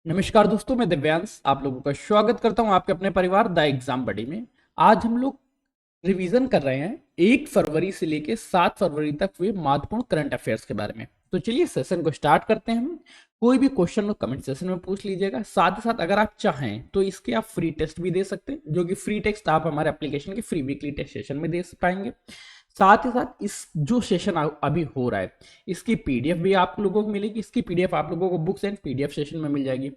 नमस्कार दोस्तों, मैं दिव्यांश आप लोगों का स्वागत करता हूं आपके अपने परिवार द एग्जाम बडी में। आज हम लोग रिवीजन कर रहे हैं 1 फरवरी से लेके 7 फरवरी तक हुए महत्वपूर्ण करंट अफेयर्स के बारे में। तो चलिए सेशन को स्टार्ट करते हैं। हम कोई भी क्वेश्चन कमेंट सेशन में पूछ लीजिएगा। साथ ही साथ अगर आप चाहें तो इसके आप फ्री टेस्ट भी दे सकते हैं, जो कि फ्री टेस्ट आप हमारे एप्लीकेशन के फ्री वीकली टेस्ट सेशन में दे पाएंगे। साथ ही साथ इस जो सेशन अभी हो रहा है, इसकी पीडीएफ भी आप लोगों को मिलेगी। इसकी पीडीएफ आप लोगों को बुक्स एंड पीडीएफ सेशन में मिल जाएगी।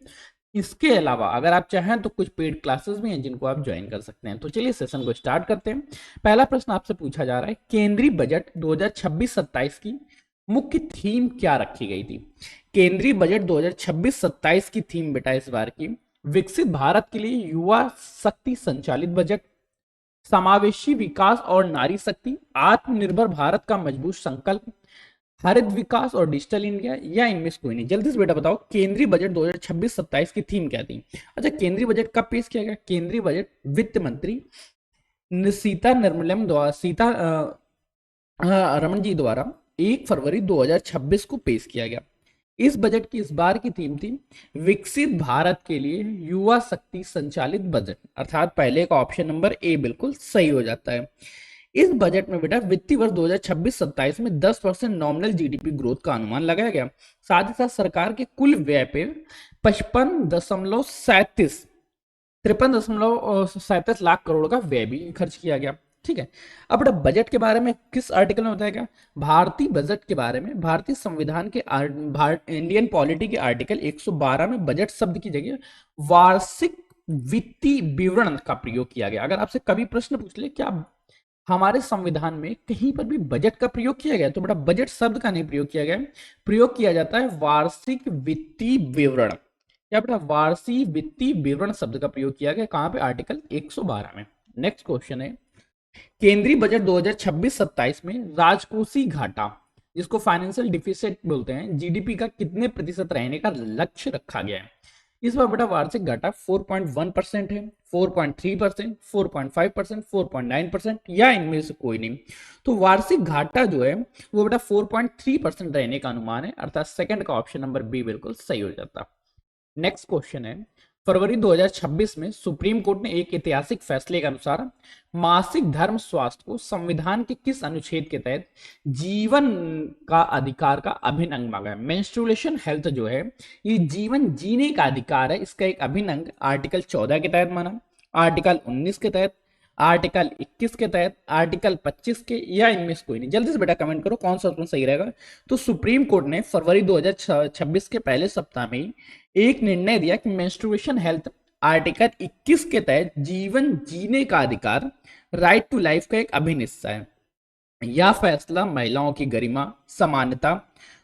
इसके अलावा अगर आप चाहें तो कुछ पेड क्लासेस भी हैं जिनको आप ज्वाइन कर सकते हैं। तो चलिए सेशन को स्टार्ट करते हैं। पहला प्रश्न आपसे पूछा जा रहा है, केंद्रीय बजट 2026-27 की मुख्य थीम क्या रखी गई थी? केंद्रीय बजट 2026-27 की थीम बेटा इस बार की, विकसित भारत के लिए युवा शक्ति संचालित बजट, समावेशी विकास और नारी शक्ति, आत्मनिर्भर भारत का मजबूत संकल्प, हरित विकास और डिजिटल इंडिया, या इनमें से कोई नहीं। जल्दी से बेटा बताओ केंद्रीय बजट 2026-27 की थीम क्या थी? अच्छा, केंद्रीय बजट कब पेश किया गया? केंद्रीय बजट वित्त मंत्री सीता निर्मलम द्वारा रमन जी द्वारा 1 फरवरी 2026 को पेश किया गया। इस बजट की इस बार की थीम थी विकसित भारत के लिए युवा शक्ति संचालित बजट, अर्थात पहले का ऑप्शन नंबर ए बिल्कुल सही हो जाता है। इस बजट में बेटा वित्तीय वर्ष 2026-27 में 10% नॉमिनल जीडीपी ग्रोथ का अनुमान लगाया गया। साथ ही साथ सरकार के कुल व्यय पे 53.37 लाख करोड़ का व्यय भी खर्च किया गया। ठीक है। अब बेटा बजट के बारे में किस आर्टिकल में बताया गया? भारतीय बजट के बारे में भारतीय संविधान के इंडियन पॉलिटी के आर्टिकल 112 में बजट शब्द की जगह वार्षिक वित्तीय विवरण का प्रयोग किया गया। अगर आपसे कभी प्रश्न पूछ ले क्या हमारे संविधान में कहीं पर भी बजट का प्रयोग किया गया, तो बेटा बजट शब्द का नहीं प्रयोग किया गया, प्रयोग किया जाता है वार्षिक वित्तीय विवरण। क्या बेटा वार्षिक वित्तीय विवरण शब्द का प्रयोग किया गया कहां पे? आर्टिकल 112 में। नेक्स्ट क्वेश्चन है, केंद्रीय बजट 2026-27 में राजकोषीय घाटा, जिसको फाइनेंशियल डिफिसिट बोलते हैं, जीडीपी का कितने प्रतिशत रहने का लक्ष्य रखा गया है? इस बार बेटा वार्षिक घाटा 4.1% है, 4.3%, 4.5%, 4.9% या इनमें से कोई नहीं। तो वार्षिक घाटा जो है वो बेटा 4.3% रहने का अनुमान है, अर्थात सेकंड का ऑप्शन नंबर बी बिल्कुल सही हो जाता। नेक्स्ट क्वेश्चन है, फरवरी 2026 में सुप्रीम कोर्ट ने एक ऐतिहासिक फैसले के अनुसार मासिक धर्म स्वास्थ्य को संविधान के किस अनुच्छेद के तहत जीवन का अधिकार का अभिन्न अंग माना है? मेंस्ट्रुएशन हेल्थ जो है ये जीवन जीने का अधिकार है, इसका एक अभिन्न अंग आर्टिकल 14 के तहत माना, आर्टिकल 19 के तहत, आर्टिकल 21 के तहत, आर्टिकल 25 के, या इनमें से कोई नहीं। जल्दी से बेटा कमेंट करो कौन सा सही रहेगा। तो सुप्रीम कोर्ट ने फरवरी 2026 के पहले सप्ताह में एक निर्णय दिया कि मेंस्ट्रुएशन हेल्थ आर्टिकल 21 के तहत जीवन जीने का अधिकार, राइट टू लाइफ का एक अभिन्न हिस्सा है। यह फैसला महिलाओं की गरिमा, समानता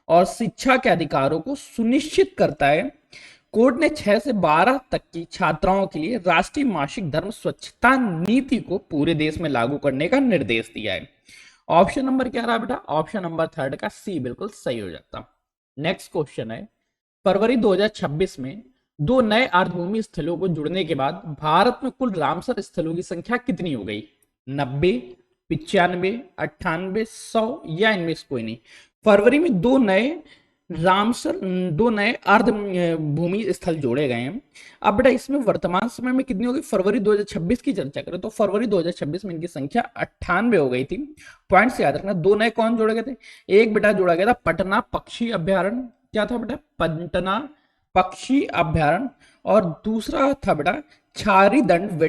और शिक्षा के अधिकारों को सुनिश्चित करता है। कोर्ट ने 6 से 12 तक की छात्राओं के लिए राष्ट्रीय मासिक धर्म स्वच्छता नीति को पूरे देश में लागू करने का निर्देश दिया है। ऑप्शन नंबर क्या रहा बेटा? ऑप्शन नंबर थर्ड का सी बिल्कुल सही हो जाता। नेक्स्ट क्वेश्चन है, फरवरी 2026 में 2 नए अर्धभूमि स्थलों को जुड़ने के बाद भारत में कुल रामसर स्थलों की संख्या कितनी हो गई? 90, 95, 98, 100 या इनमें से कोई नहीं। फरवरी में रामसर दो नए अर्ध भूमि स्थल जोड़े गए हैं। अब बेटा इसमें वर्तमान समय में कितनी हो गई? फरवरी 2026 की चर्चा करें तो फरवरी 2026 में इनकी संख्या 98 हो गई थी। पॉइंट से याद रखना, 2 नए कौन जोड़े गए थे? एक बेटा जोड़ा गया था पटना पक्षी अभ्यारण्य, क्या था बेटा? पटना पक्षी अभ्यारण्य, और दूसरा था बेटा छारी दंड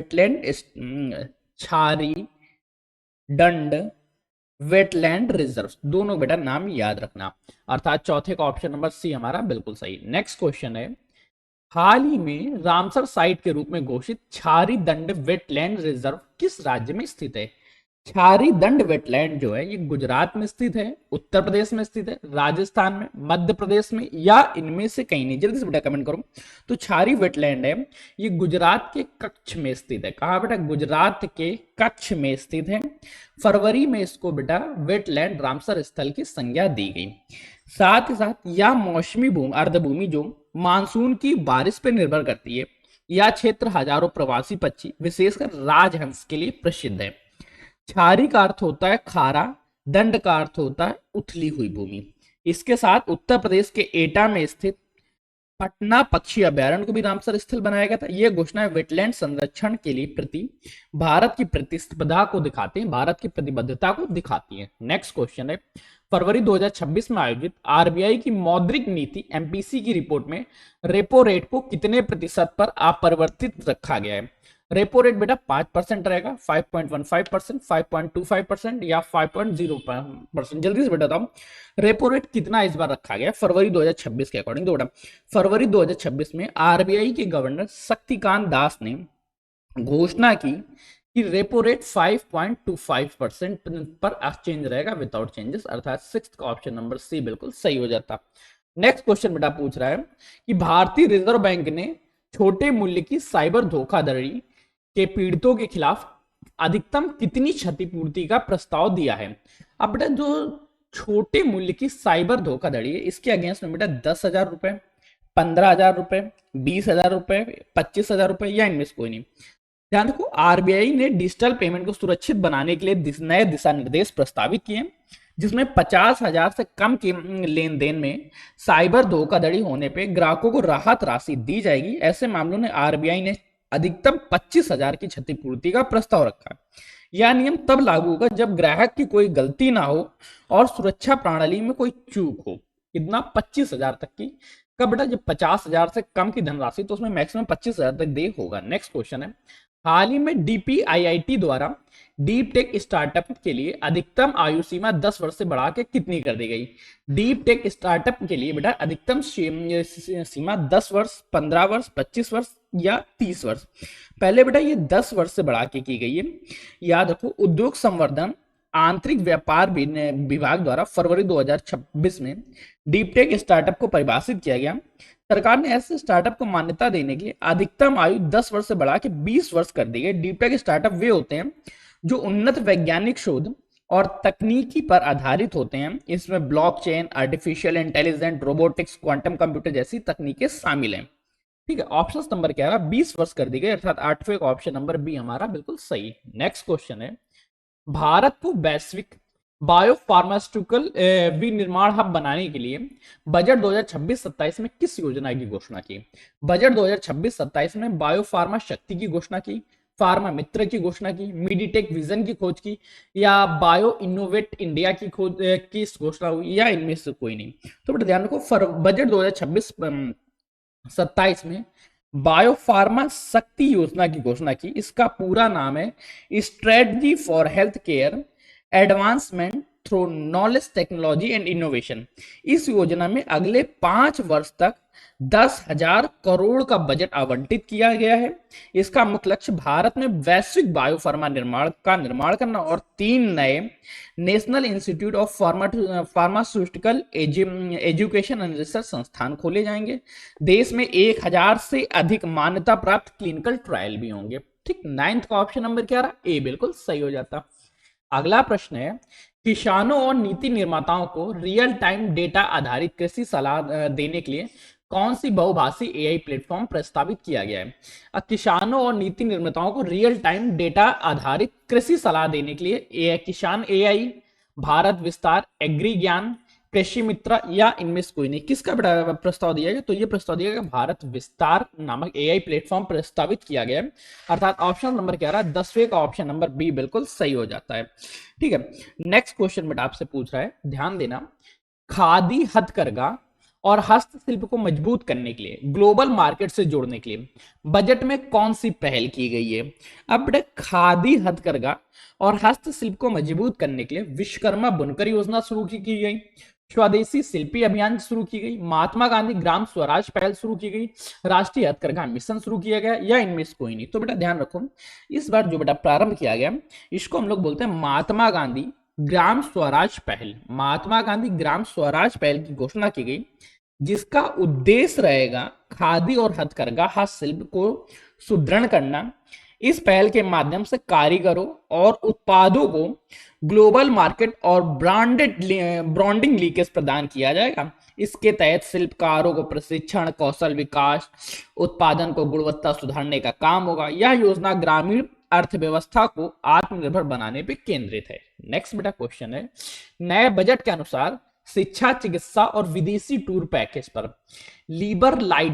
छारी दंड वेटलैंड रिजर्व। दोनों बेटा नाम याद रखना, अर्थात चौथे का ऑप्शन नंबर सी हमारा बिल्कुल सही। नेक्स्ट क्वेश्चन है, हाल ही में रामसर साइट के रूप में घोषित छारी दंड वेटलैंड रिजर्व किस राज्य में स्थित है? छारी दंड वेटलैंड जो है ये गुजरात में स्थित है, उत्तर प्रदेश में स्थित है, राजस्थान में, मध्य प्रदेश में, या इनमें से कहीं नहीं। जल्दी से बेटा कमेंट करो। तो छारी वेटलैंड है ये गुजरात के कच्छ में स्थित है। कहा बेटा? गुजरात के कच्छ में स्थित है। फरवरी में इसको बेटा वेटलैंड रामसर स्थल की संज्ञा दी गई। साथ ही साथ यह मौसमी भूमि अर्धभूमि जो मानसून की बारिश पर निर्भर करती है, यह क्षेत्र हजारों प्रवासी पक्षी विशेषकर राजहंस के लिए प्रसिद्ध है। छारी का अर्थ होता है खारा, दंड का अर्थ होता है उथली हुई भूमि। इसके साथ उत्तर प्रदेश के एटा में स्थित पटना पक्षी अभयारण्य को भी रामसर स्थल बनाया गया था। यह घोषणा वेटलैंड संरक्षण के लिए प्रति भारत की प्रतिस्पर्धा को दिखाते हैं, भारत की प्रतिबद्धता को दिखाती है। नेक्स्ट क्वेश्चन है, फरवरी 2026 में आयोजित आरबीआई की मौद्रिक नीति एमपीसी की रिपोर्ट में रेपो रेट को कितने प्रतिशत पर अपरिवर्तित रखा गया है? रेपो रेट बेटा 5% रहेगा, 5.15%, 5.25% या 5.0%? जल्दी से बेटा बताओ, रेपो रेट कितना इस बार रखा गया फरवरी 2026 के अकॉर्डिंग? तो बेटा फरवरी 2026 में आरबीआई के गवर्नर शक्तिकांत दास ने घोषणा की कि रेपो रेट 5.25% पर एक्सचेंज रहेगा विदाउट चेंजेस, अर्थात सिक्स्थ का ऑप्शन नंबर सी बिल्कुल सही हो जाता। नेक्स्ट क्वेश्चन बेटा पूछ रहा है कि भारतीय रिजर्व बैंक ने छोटे मूल्य की साइबर धोखाधड़ी के पीड़ितों के खिलाफ अधिकतम कितनी क्षतिपूर्ति का प्रस्ताव दिया है? अब बेटा जो छोटे मूल्य की साइबर धोखाधड़ी है इसके अगेंस्ट में बेटा 10,000 रुपए, 15,000 रुपए, 20,000 रुपए, 25,000 रुपए या इनमें से कोई नहीं। ध्यान रखो, आरबीआई ने डिजिटल पेमेंट को सुरक्षित बनाने के लिए नए दिशा निर्देश प्रस्तावित किए हैं, जिसमें 50,000 से कम के लेन देन में साइबर धोखाधड़ी होने पे ग्राहकों को राहत राशि दी जाएगी। ऐसे मामलों में आरबीआई ने अधिकतम 25,000 की क्षतिपूर्ति का प्रस्ताव रखा है। यह नियम तब लागू होगा जब ग्राहक की कोई गलती ना हो और सुरक्षा प्रणाली में कोई चूक हो। कितना? 25,000 तक की। कब बेटा? जब 50,000 से कम की धनराशि, तो उसमें मैक्सिमम 25,000 तक दे होगा। नेक्स्ट क्वेश्चन है, हाल ही में डीपीआईआईटी द्वारा डीप टेक स्टार्टअप के लिए अधिकतम आयु सीमा 10 वर्ष से बढ़ा के कितनी कर दी गई? डीप टेक स्टार्टअप के लिए बेटा अधिकतम सीमा 10 वर्ष, 15 वर्ष, 25 वर्ष या 30 वर्ष। पहले बेटा ये 10 वर्ष से बढ़ा के की गई है। याद रखो, उद्योग संवर्धन आंतरिक व्यापार विभाग द्वारा फरवरी 2026 में डीप टेक स्टार्टअप को परिभाषित किया गया। सरकार ने ऐसे स्टार्टअप को मान्यता देने के लिए अधिकतम आयु 10 वर्ष से बढ़ा के 20 वर्ष कर दी गई। डीप टेक स्टार्टअप वे होते हैं जो उन्नत वैज्ञानिक शोध और तकनीकी पर आधारित होते हैं। इसमें blockchain, artificial intelligence, robotics, quantum computer जैसी तकनीकें शामिल हैं। ठीक है, ऑप्शन नंबर क्या है? 20 वर्ष कर दी गई, अर्थात आठवें का ऑप्शन नंबर बी हमारा बिल्कुल सही। नेक्स्ट क्वेश्चन है, भारत को वैश्विक बायोफार्मास्यूटिकल विनिर्माण हब बनाने के लिए बजट 2026-27 में किस योजना की घोषणा की? बजट 2026-27 में बायोफार्मा शक्ति की घोषणा की, फार्मा मित्र की घोषणा की, मीडीटेक विजन की खोज की या बायो इनोवेट इंडिया की खोज की घोषणा हुई या इनमें से कोई नहीं? तो बेटा ध्यान रखो, बजट 2026-27 में बायोफार्मा शक्ति योजना की घोषणा की। इसका पूरा नाम है strategy for health care advancement through knowledge technology and innovation. इस योजना में अगले 5 वर्ष तक 10,000 करोड़ का बजट आवंटित किया गया है। इसका मुख्य लक्ष्य भारत में वैश्विक बायोफार्मा निर्माण करना और 3 नए national institute of pharmaceutical education and research संस्थान खोले जाएंगे। देश में 1,000 से अधिक मान्यता प्राप्त क्लिनिकल ट्रायल भी होंगे। ठीक, 9th का ऑप्शन नंबर क्या रहा? ए बिल्कुल सही हो जाता। अगला प्रश्न है, किसानों और नीति निर्माताओं को रियल टाइम डेटा आधारित कृषि सलाह देने के लिए कौन सी बहुभाषी एआई प्लेटफॉर्म प्रस्तावित किया गया है? किसानों और नीति निर्माताओं को रियल टाइम डेटा आधारित कृषि सलाह देने के लिए किसान एआई, भारत विस्तार, एग्री ज्ञान, कृषि मित्र या इनमें से कोई नहीं? किसका प्रस्ताव दिया गया? तो ये प्रस्ताव दिया गया भारत विस्तार नामक एआई प्लेटफॉर्म प्रस्तावित किया गया है, अर्थात ऑप्शन नंबर क्या रहा? 10वें का ऑप्शन नंबर बी बिल्कुल सही हो जाता है। ठीक है, नेक्स्ट क्वेश्चन बेटा आपसे पूछ रहा है, ध्यान देना, खादी, हथकरघा और हस्तशिल्प को मजबूत करने के लिए, ग्लोबल मार्केट से जोड़ने के लिए बजट में कौन सी पहल की गई है? अब बेटा खादी, हथकरघा और हस्तशिल्प को मजबूत करने के लिए विश्वकर्मा बुनकर योजना शुरू की गई, स्वदेशी शिल्पी अभियान शुरू की गई, महात्मा गांधी ग्राम स्वराज पहल शुरू की गई, राष्ट्रीय हथकरघा मिशन शुरू किया गया या इनमें से कोई नहीं? तो बेटा ध्यान रखो, इस बार जो बेटा प्रारंभ किया गया इसको हम लोग बोलते हैं महात्मा गांधी ग्राम स्वराज पहल। महात्मा गांधी ग्राम स्वराज पहल की घोषणा की गई, जिसका उद्देश्य रहेगा खादी और हथकरघा हस्तशिल्प को सुदृढ़ करना। इस पहल के माध्यम से कारीगरों और उत्पादों को ग्लोबल मार्केट और ब्रांडिंग लीकेज प्रदान किया जाएगा। इसके तहत शिल्पकारों को प्रशिक्षण, कौशल विकास, उत्पादन को गुणवत्ता सुधारने का काम होगा। यह योजना ग्रामीण अर्थव्यवस्था को आत्मनिर्भर बनाने पर केंद्रित है। नेक्स्ट बेटा क्वेश्चन है, नए बजट के अनुसार शिक्षा, चिकित्सा और विदेशी टूर पैकेज पर लीबर लाइट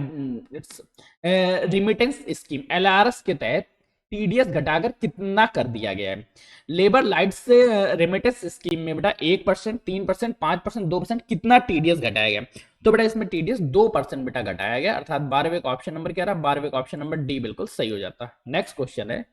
रिमिटेंस स्कीम LRS के तहत टीडीएस घटाकर कितना कर दिया गया है? लेबर लाइट से रेमिटेंस स्कीम में बेटा 1%, 3%, 5%, 2% कितना टीडीएस घटाया गया? तो बेटा इसमें टीडीएस 2% बेटा घटाया गया, अर्थात 12वें का ऑप्शन नंबर क्या रहा? 12वें का ऑप्शन नंबर डी बिल्कुल सही हो जाता है। नेक्स्ट क्वेश्चन है,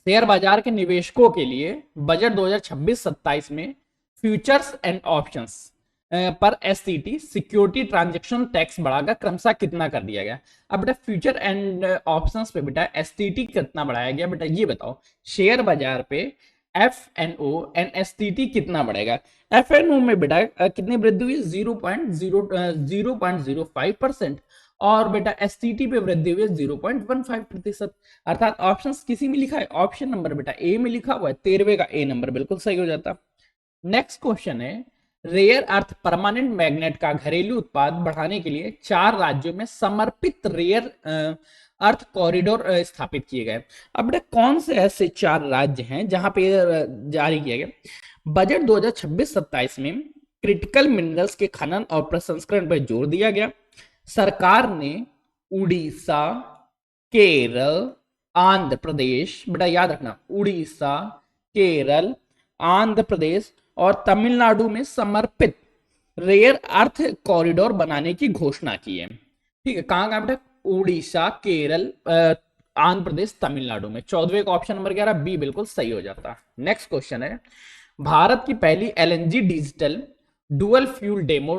शेयर बाजार के निवेशकों के लिए बजट 2026-27 में फ्यूचर्स एंड ऑप्शंस पर एससीटी सिक्योरिटी ट्रांजैक्शन टैक्स बढ़ाकर क्रमशः कितना कर दिया गया? अब बेटा फ्यूचर एंड ऑप्शंस पे बेटा एसटीटी कितना बढ़ाया गया? बेटा ये बताओ, शेयर बाजार पे एफएनओ एंड एसटीटी कितना बढ़ेगा? एफएनओ में बेटा कितनी वृद्धि हुई? 0.05%, और बेटा एसटीटी पे वृद्धि हुई 0.15%। अर्थात ऑप्शंस किसी में लिखा है? ऑप्शन नंबर बेटा ए में लिखा हुआ है, 13वें का ए नंबर बिल्कुल सही हो जाता। नेक्स्ट क्वेश्चन है, रेयर अर्थ परमानेंट मैग्नेट का घरेलू उत्पाद बढ़ाने के लिए 4 राज्यों में समर्पित रेयर अर्थ कॉरिडोर स्थापित किए गए। अब बेटा कौन से ऐसे 4 राज्य हैं जहां पे जारी किया गया? बजट 2026-27 में क्रिटिकल मिनरल्स के खनन और प्रसंस्करण पर जोर दिया गया। सरकार ने उड़ीसा, केरल, आंध्र प्रदेश, बेटा याद रखना, उड़ीसा, केरल, आंध्र प्रदेश और तमिलनाडु में समर्पित रेयर अर्थ कॉरिडोर बनाने की घोषणा की है। ठीक है, कहां कहां बेटा? उड़ीसा, केरल, आंध्र प्रदेश, तमिलनाडु में। 14वें का ऑप्शन नंबर क्या रहा? बी बिल्कुल सही हो जाता। नेक्स्ट क्वेश्चन है, भारत की पहली LNG digital dual fuel demo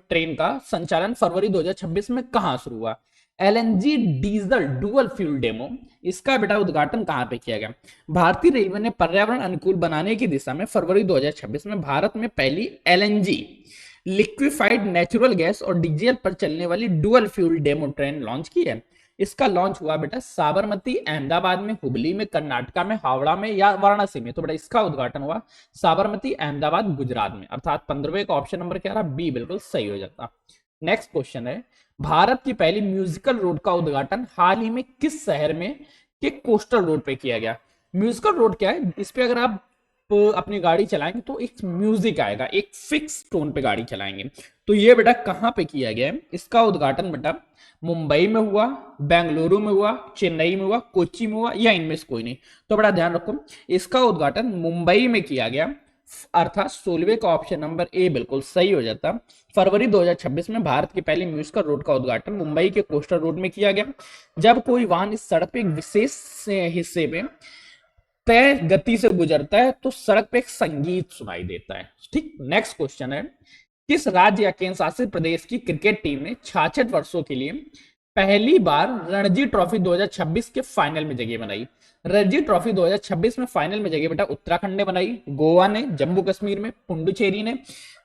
train का संचालन फरवरी 2026 में कहां शुरू हुआ? LNG diesel dual fuel demo, इसका बेटा उद्घाटन कहां पे किया गया? भारतीय रेलवे ने पर्यावरण अनुकूल बनाने की दिशा में फरवरी 2026 में भारत में पहली एलएनजी लिक्विफाइड नेचुरल गैस और डीजल पर चलने वाली dual fuel demo train launch की है। इसका लॉन्च हुआ बेटा साबरमती, अहमदाबाद में, हुबली में, कर्नाटका में, हावड़ा में या वाराणसी में? तो बेटा इसका उद्घाटन हुआ साबरमती, अहमदाबाद, गुजरात में। अर्थात 15वें का ऑप्शन नंबर क्या रहा? बी बिल्कुल सही हो जाता। नेक्स्ट क्वेश्चन है, भारत की पहली म्यूजिकल रोड का उद्घाटन हाल ही में किस शहर में के कोस्टल रोड पे किया गया? म्यूजिकल रोड क्या है? इस पे अगर आप अपनी गाड़ी चलाएंगे तो एक म्यूजिक आएगा, एक फिक्स टोन पे गाड़ी चलाएंगे। तो ये बेटा कहां पे किया गया है? इसका उद्घाटन बेटा मुंबई में हुआ, बेंगलुरु में हुआ, चेन्नई में हुआ, कोच्चि में हुआ या इनमें से कोई नहीं? तो बड़ा ध्यान रखो, इसका उद्घाटन मुंबई में किया गया, अर्थात 16वें का ऑप्शन नंबर ए बिल्कुल सही हो जाता। फरवरी 2026 में भारत की पहली म्यूजिकल रोड का उद्घाटन मुंबई के कोस्टल रोड में किया गया। जब कोई वाहन इस सड़क पे एक विशेष हिस्से में तय गति से गुजरता है तो सड़क पे एक संगीत सुनाई देता है। ठीक, नेक्स्ट क्वेश्चन है, किस राज्य या केंद्र शासित प्रदेश की क्रिकेट टीम ने 66 वर्षों के लिए पहली बार रणजी ट्रॉफी 2026 के फाइनल में जगह बनाई? रणजी ट्रॉफी 2026 में फाइनल में जगह बेटा उत्तराखंड ने बनाई, गोवा ने, जम्मू कश्मीर में, पुडुचेरी ने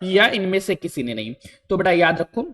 या इनमें से किसी ने नहीं? तो बेटा याद रखो,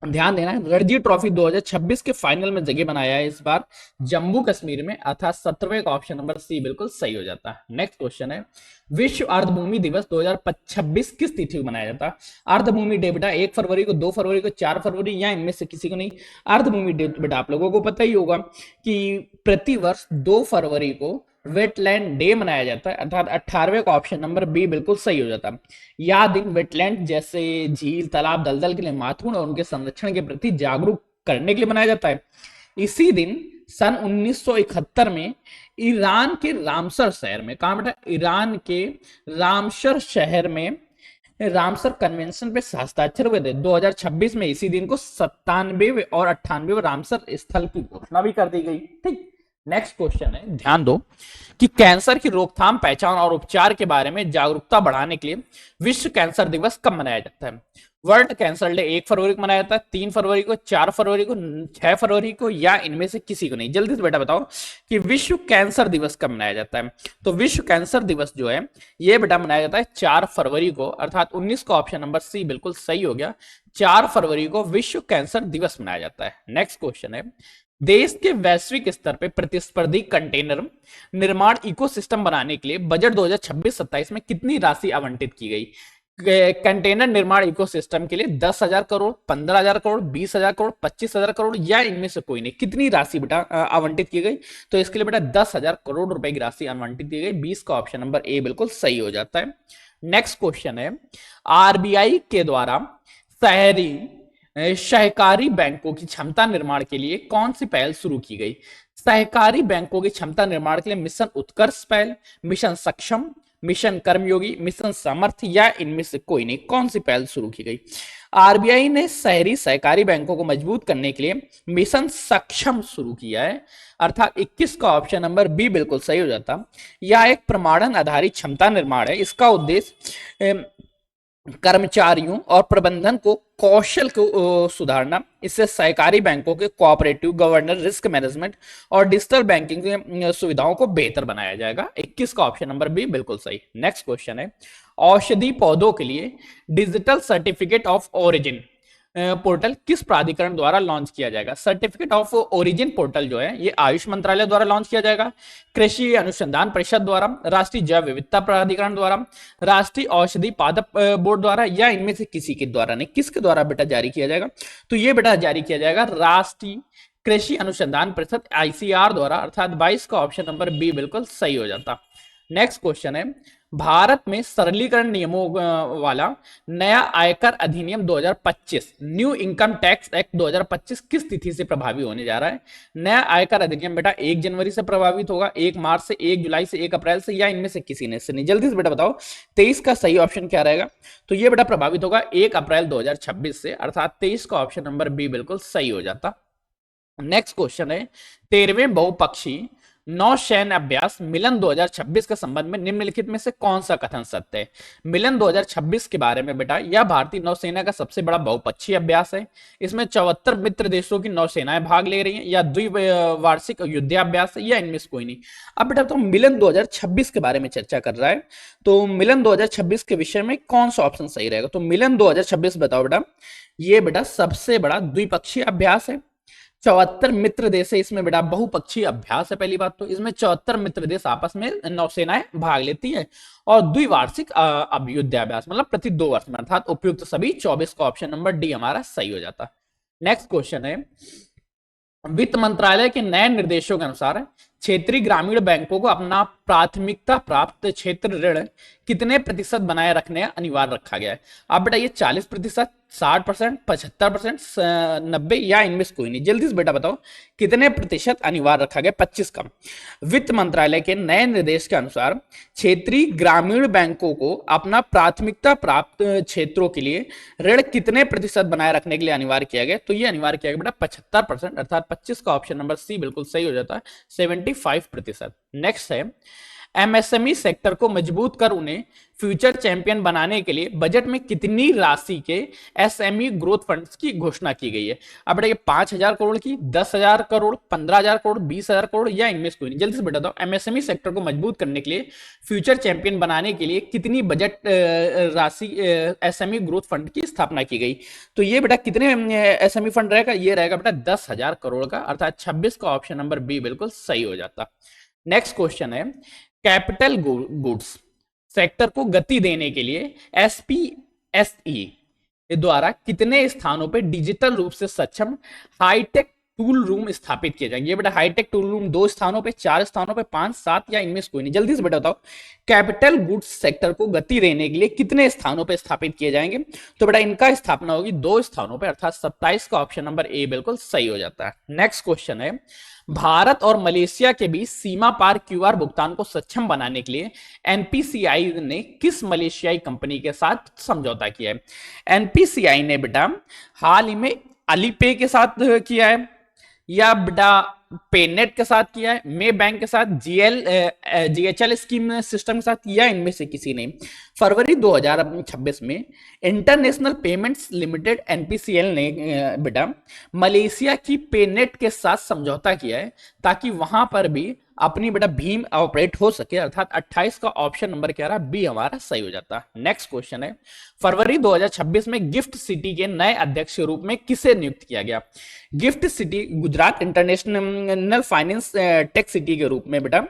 ध्यान देना है, रणजी ट्रॉफी 2026 के फाइनल में जगह बनाया है इस बार जम्मू कश्मीर में, अर्थात 17वें का ऑप्शन नंबर सी बिल्कुल सही हो जाता है। नेक्स्ट क्वेश्चन है, विश्व अर्धभूमि दिवस 2026 किस तिथि को मनाया जाता है? अर्धभूमि डे बेटा 1 फरवरी को, 2 फरवरी को, 4 फरवरी या इनमें से किसी को नहीं? अर्धभूमि डे बेटा आप लोगों को पता ही होगा कि प्रतिवर्ष 2 फरवरी को वेटलैंड डे मनाया जाता है, अर्थात 18वें का ऑप्शन नंबर बी बिल्कुल सही हो जाता है। यह दिन वेटलैंड जैसे झील, तालाब, दलदल के लिए महत्वपूर्ण और उनके संरक्षण के प्रति जागरूक करने के लिए मनाया जाता है। इसी दिन सन 1971 में ईरान के रामसर शहर में, कहा बेटा? ईरान के रामसर शहर में रामसर कन्वेंशन पे हस्ताक्षर हुए थे। 2026 में इसी दिन को 97वें और 98वें रामसर स्थल की घोषणा भी कर दी गई। ठीक, नेक्स्ट क्वेश्चन है, ध्यान दो कि कैंसर की रोकथाम, पहचान और उपचार के बारे में जागरूकता बढ़ाने के लिए विश्व कैंसर दिवस कब मनाया जाता है? वर्ल्ड कैंसर डे 1 फरवरी को मनाया जाता है, 3 फरवरी को, 4 फरवरी को, 6 फरवरी को या इनमें से किसी को नहीं? जल्दी से बेटा बताओ कि विश्व कैंसर दिवस कब मनाया जाता है? तो विश्व कैंसर दिवस जो है ये बेटा मनाया जाता है 4 फरवरी को, अर्थात 19 का ऑप्शन नंबर सी बिल्कुल सही हो गया। 4 फरवरी को विश्व कैंसर दिवस मनाया जाता है। नेक्स्ट क्वेश्चन है, देश के वैश्विक स्तर पर प्रतिस्पर्धी कंटेनर निर्माण इकोसिस्टम बनाने के लिए बजट 2026-27 में कितनी राशि आवंटित की गई? कंटेनर निर्माण इकोसिस्टम के लिए 10,000 करोड़, 15,000 करोड़, 20,000 करोड़, 25,000 करोड़ या इनमें से कोई नहीं? कितनी राशि बेटा आवंटित की गई? तो इसके लिए बेटा 10,000 करोड़ रुपए की राशि आवंटित की गई। 20 का ऑप्शन नंबर ए बिल्कुल सही हो जाता है। नेक्स्ट क्वेश्चन है, आरबीआई के द्वारा शहरी सहकारी बैंकों की क्षमता निर्माण के लिए कौन सी पहल शुरू की गई? सहकारी बैंकों की क्षमता निर्माण के लिए मिशन उत्कर्ष पहल, मिशन सक्षम, मिशन कर्मयोगी, मिशन सामर्थ्य या इनमें से कोई नहीं? कौन सी पहल शुरू की गई? आरबीआई ने शहरी सहकारी बैंकों को मजबूत करने के लिए मिशन सक्षम शुरू किया है, अर्थात 21 का ऑप्शन नंबर बी बिल्कुल सही हो जाता। यह एक प्रमाणन आधारित क्षमता निर्माण है। इसका उद्देश्य कर्मचारियों और प्रबंधन को कौशल को सुधारना, इससे सहकारी बैंकों के कोऑपरेटिव गवर्नर, रिस्क मैनेजमेंट और डिजिटल बैंकिंग सुविधाओं को बेहतर बनाया जाएगा। 21 का ऑप्शन नंबर बी बिल्कुल सही। नेक्स्ट क्वेश्चन है, औषधि पौधों के लिए digital certificate of origin portal किस प्राधिकरण द्वारा लॉन्च किया जाएगा? सर्टिफिकेट ऑफ ओरिजिन पोर्टल जो है ये आयुष मंत्रालय द्वारा लॉन्च किया जाएगा, कृषि अनुसंधान परिषद द्वारा, राष्ट्रीय जैव विविधता प्राधिकरण द्वारा, राष्ट्रीय औषधि पादप बोर्ड द्वारा या इनमें से किसी के द्वारा नहीं? किसके द्वारा बेटा जारी किया जाएगा? तो ये बेटा जारी किया जाएगा राष्ट्रीय कृषि अनुसंधान परिषद आईसीआर द्वारा, अर्थात 22 का ऑप्शन नंबर बी बिल्कुल सही हो जाता। नेक्स्ट क्वेश्चन है, भारत में सरलीकरण नियमों वाला नया आयकर अधिनियम 2025 न्यू इनकम टैक्स एक्ट 2025 किस तिथि से प्रभावी होने जा रहा है? नया आयकर अधिनियम बेटा 1 जनवरी से प्रभावित होगा, 1 मार्च से, 1 जुलाई से, 1 अप्रैल से या इनमें से किसी ने से नहीं? जल्दी से बेटा बताओ 23 का सही ऑप्शन क्या रहेगा? तो ये बेटा प्रभावित होगा 1 अप्रैल 2026 से, अर्थात 23 का ऑप्शन नंबर बी बिल्कुल सही हो जाता। नेक्स्ट क्वेश्चन है, 13वें बहुपक्षीय नौसैन्य अभ्यास मिलन 2026 के संबंध में निम्नलिखित में से कौन सा कथन सत्य है? मिलन 2026 के बारे में बेटा, यह भारतीय नौसेना का सबसे बड़ा बहुपक्षीय अभ्यास है। इसमें 74 मित्र देशों की नौसेनाएं भाग ले रही हैं, या द्विवार्षिक युद्धाभ्यास है, या इनमें से कोई नहीं? अब बेटा तो मिलन 2026 के बारे में चर्चा कर रहा है, तो मिलन 2026 के विषय में कौन सा ऑप्शन सही रहेगा? तो मिलन 2026 बताओ बेटा, ये बेटा सबसे बड़ा द्विपक्षीय अभ्यास है। 74 मित्र देश है इसमें बेटा, बहुपक्षीय अभ्यास है। पहली बात तो इसमें 74 मित्र देश आपस में नौसेनाएं भाग लेती है, और द्विवार्षिक युद्धाभ्यास मतलब प्रति 2 वर्ष में, अर्थात उपयुक्त सभी 24 का ऑप्शन नंबर डी हमारा सही हो जाता। नेक्स्ट क्वेश्चन है, वित्त मंत्रालय के नए निर्देशों के अनुसार क्षेत्रीय ग्रामीण बैंकों को अपना प्राथमिकता प्राप्त क्षेत्र ऋण कितने प्रतिशत बनाए रखने अनिवार्य रखा गया है? आप बेटा ये 40%, 60%, 75%, 90 या इनमें से कोई नहीं? जल्दी से बेटा बताओ कितने प्रतिशत अनिवार्य रखा गया? 25 का। वित्त मंत्रालय के नए निर्देश के अनुसार क्षेत्रीय ग्रामीण बैंकों को अपना प्राथमिकता प्राप्त क्षेत्रों के लिए ऋण कितने प्रतिशत बनाए रखने के लिए अनिवार्य किया गया? तो ये अनिवार्य किया गया बेटा 75%, अर्थात 25 का ऑप्शन नंबर सी बिल्कुल सही हो जाता है, 75%। नेक्स्ट है, एमएसएमई सेक्टर को मजबूत कर उन्हें फ्यूचर चैंपियन बनाने के लिए बजट में कितनी राशि के एसएमई ग्रोथ फंड्स की घोषणा की गई है? अब बेटा ये 5,000 करोड़ की, 10,000 करोड़, 15,000 करोड़, 20,000 करोड़ या इनमें से कोई नहीं? जल्दी से बेटा दो, एमएसएमई सेक्टर को मजबूत करने के लिए, फ्यूचर चैंपियन बनाने के लिए कितनी बजट राशि एसएमई ग्रोथ फंड की स्थापना की गई? तो ये बेटा कितने एसएमई फंड रहेगा? ये रहेगा बेटा 10,000 करोड़ का, अर्थात 26 का ऑप्शन नंबर बी बिल्कुल सही हो जाता। नेक्स्ट क्वेश्चन है, कैपिटल गुड्स सेक्टर को गति देने के लिए एसपीएसई द्वारा कितने स्थानों पर डिजिटल रूप से सक्षम हाईटेक टूल रूम स्थापित किए जाएंगे? ये बेटा हाईटेक टूल रूम 2 स्थानों पे, 4 स्थानों पे, 5, 7 या इनमें से कोई नहीं? जल्दी से बेटा बताओ कैपिटल गुड्स सेक्टर को गति देने के लिए कितने स्थानों पे स्थापित किए जाएंगे? तो बेटा इनका स्थापना होगी 2 स्थानों पे, अर्थात 27 का ऑप्शन नंबर ए बिल्कुल सही हो जाता है। नेक्स्ट क्वेश्चन है, भारत और मलेशिया के बीच सीमा पार क्यूआर भुगतान को सक्षम बनाने के लिए एनपीसीआई ने किस मलेशियाई कंपनी के साथ समझौता किया है? एनपीसीआई ने बेटा हाल ही में अलीपे के साथ किया है, या बेटा पेनेट के साथ किया है, मे बैंक के साथ, जीएचएल स्कीम सिस्टम के साथ, या इनमें से किसी ने? फरवरी 2026 में इंटरनेशनल पेमेंट्स लिमिटेड एनपीसीएल ने बेटा मलेशिया की पेनेट के साथ समझौता किया है, ताकि वहां पर भी अपनी बेटा भीम ऑपरेट हो सके, अर्थात 28 का ऑप्शन नंबर क्या रहा? बी हमारा सही हो जाता। नेक्स्ट क्वेश्चन है, फरवरी 2026 में गिफ्ट सिटी के नए अध्यक्ष के रूप में किसे नियुक्त किया गया? Gift city Gujarat international finance tech city के रूप में बेटा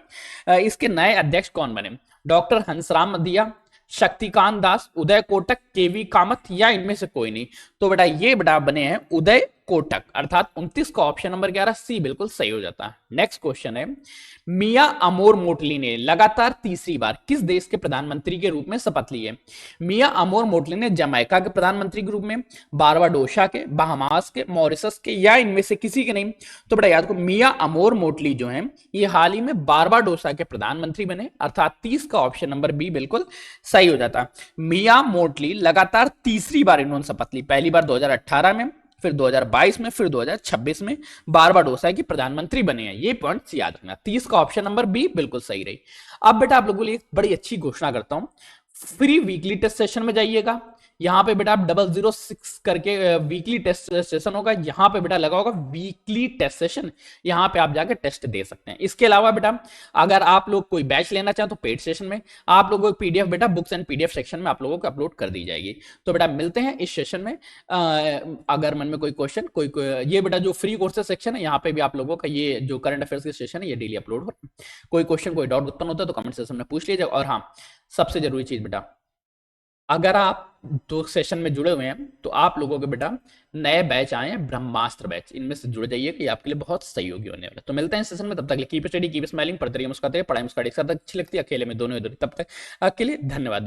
इसके नए अध्यक्ष कौन बने? डॉक्टर हंसराम मदिया, शक्तिकांत दास, उदय कोटक, केवी कामत या इनमें से कोई नहीं? तो बेटा ये बेटा बने हैं उदय कोटक, अर्थात 29 का ऑप्शन नंबर 11 सी बिल्कुल सही हो जाता है। नेक्स्ट क्वेश्चन है, मिया अमोर मोटली ने लगातार तीसरी बार किस देश के प्रधानमंत्री के रूप में शपथ ली है? मिया अमोर मोटली ने जमैका के प्रधानमंत्री के रूप में, बारबाडोसा के, बहामास के, मॉरिशस के, या इनमें से किसी के नहीं? तो बड़ा याद रखो, मिया अमोर मोटली जो है ये हाल ही में बारबाडोसा के प्रधानमंत्री बने, अर्थात 30 का ऑप्शन नंबर बी बिल्कुल सही हो जाता है। मिया मोटली लगातार तीसरी बार इन्होंने शपथ ली, पहली बार 2018 में, फिर 2022 में, फिर 2026 में बारबाडोसा की प्रधानमंत्री बने हैं। ये पॉइंट्स याद रखना। 30 का ऑप्शन नंबर बी बिल्कुल सही रही। अब बेटा आप लोगों के लिए बड़ी अच्छी घोषणा करता हूं, फ्री वीकली टेस्ट सेशन में जाइएगा। यहां पे बेटा आप 006 करके वीकली टेस्ट सेशन होगा, यहां पे बेटा लगा होगा वीकली टेस्ट सेशन, यहां पे आप जाकर टेस्ट दे सकते हैं। इसके अलावा बेटा अगर आप लोग कोई बैच लेना चाहें तो पेड सेशन में आप लोगों को पीडीएफ बेटा बुक्स एंड पीडीएफ सेक्शन में आप लोगों को अपलोड कर दी जाएगी। तो बेटा मिलते हैं इस सेशन में। अगर मन में कोई क्वेश्चन ये बेटा जो फ्री कोर्सेज सेक्शन है यहाँ पे भी आप लोगों का ये जो करंट अफेयर्स के सेशन है ये डेली अपलोड हो। कोई क्वेश्चन कोई डाउट उत्पन्न होता है तो कमेंट सेक्शन में पूछ लीजिए। और हाँ, सबसे जरूरी चीज बेटा, अगर आप दो सेशन में जुड़े हुए हैं तो आप लोगों के बेटा नए बैच आए हैं, ब्रह्मास्त्र बैच, इनमें से जुड़ जाइए कि आपके लिए बहुत सहयोगी होने वाला है। तो मिलते हैं सेशन में, तब तक कीप स्टडी कीप स्माइलिंग, पढ़ते रहिए मुस्कुराते रहिए, पढ़ाई मुस्कुराते एक साथ अच्छी लगती है, अकेले में दोनों, तब तक के लिए धन्यवाद।